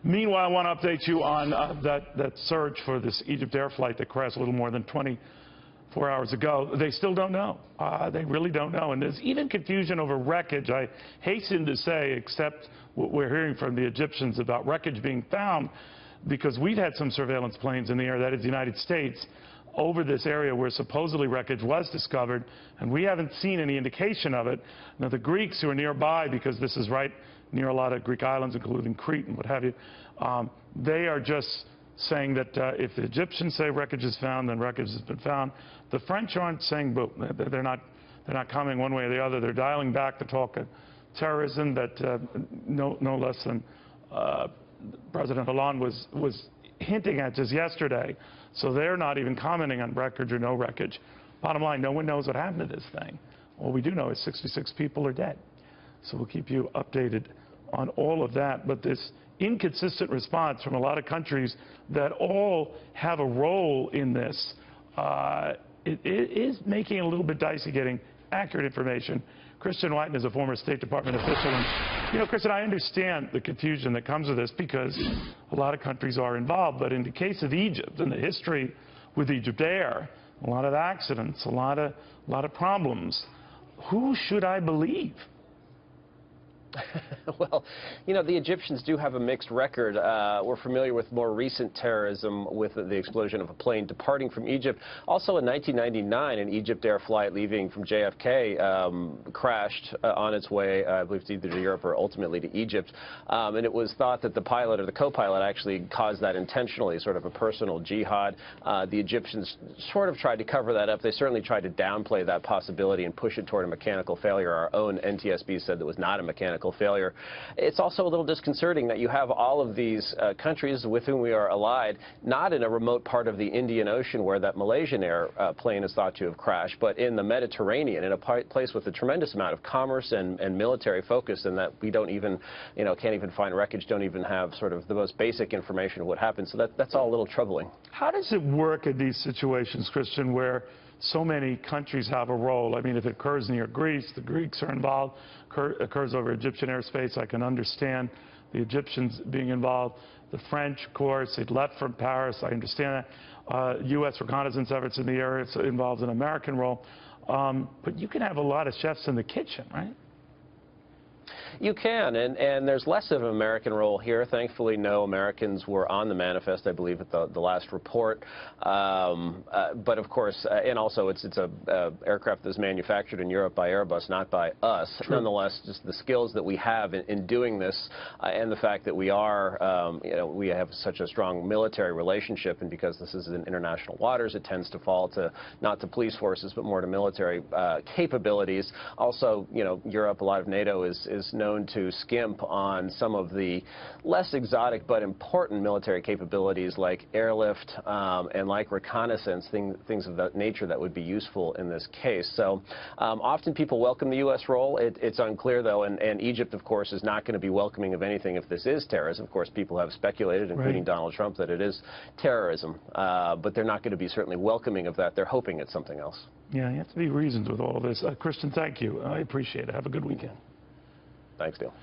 Meanwhile, I want to update you on that search for this EgyptAir flight that crashed a little more than 24 hours ago. They still don't know. They really don't know. And there's even confusion over wreckage. I hasten to say, except what we're hearing from the Egyptians about wreckage being found, because we've had some surveillance planes in the air, that is the United States, over this area where supposedly wreckage was discovered, and we haven't seen any indication of it. Now, the Greeks who are nearby, because this is right near a lot of Greek islands, including Crete and what have you, they are just saying that if the Egyptians say wreckage is found, then wreckage has been found. The French aren't saying boo. They're not coming one way or the other. They're dialing back the talk of terrorism that no less than President Hollande was hinting at just yesterday. So they're not even commenting on wreckage or no wreckage. Bottom line, no one knows what happened to this thing. All we do know is 66 people are dead. So we'll keep you updated on all of that. But this inconsistent response from a lot of countries that all have a role in this, it is making it a little bit dicey getting accurate information. Christian Whiton is a former State Department official. And, you know, Christian, I understand the confusion that comes with this because a lot of countries are involved. But in the case of Egypt and the history with EgyptAir, a lot of accidents, a lot of problems, who should I believe? Well, you know, the Egyptians do have a mixed record. We're familiar with more recent terrorism with the explosion of a plane departing from Egypt. Also in 1999, an EgyptAir flight leaving from JFK crashed on its way, I believe, to either to Europe or ultimately to Egypt. And it was thought that the pilot or the co-pilot actually caused that intentionally, sort of a personal jihad. The Egyptians sort of tried to cover that up. They certainly tried to downplay that possibility and push it toward a mechanical failure. Our own NTSB said that was not a mechanical failure. It's also a little disconcerting that you have all of these countries with whom we are allied, not in a remote part of the Indian Ocean where that Malaysian plane is thought to have crashed, but in the Mediterranean, in a place with a tremendous amount of commerce and military focus, and that we don't even, you know, can't even find wreckage, don't even have sort of the most basic information of what happened. So that's all a little troubling. How does it work in these situations, Christian, where so many countries have a role? I mean, if it occurs near Greece, the Greeks are involved. Occurs over Egyptian airspace, I can understand the Egyptians being involved. The French, of course, they'd left from Paris. I understand that. U.S. reconnaissance efforts in the area involves an American role. But you can have a lot of chefs in the kitchen, right? You can, and there's less of an American role here. Thankfully, no Americans were on the manifest, I believe, at the last report. But of course, and also it's a aircraft that's manufactured in Europe by Airbus, not by us. True. Nonetheless, just the skills that we have in doing this, and the fact that we are, you know, we have such a strong military relationship, and because this is in international waters, it tends to fall to not to police forces, but more to military capabilities. Also, you know, Europe, a lot of NATO is known to skimp on some of the less exotic but important military capabilities like airlift and like reconnaissance, things of that nature that would be useful in this case. So often people welcome the U.S. role. It's unclear, though, and Egypt, of course, is not going to be welcoming of anything if this is terrorism. Of course, people have speculated, including Donald Trump, that it is terrorism, but they're not going to be certainly welcoming of that. They're hoping it's something else. Yeah, you have to be reasoned with all this. Christian, thank you. I appreciate it. Have a good weekend. Thanks, Neil.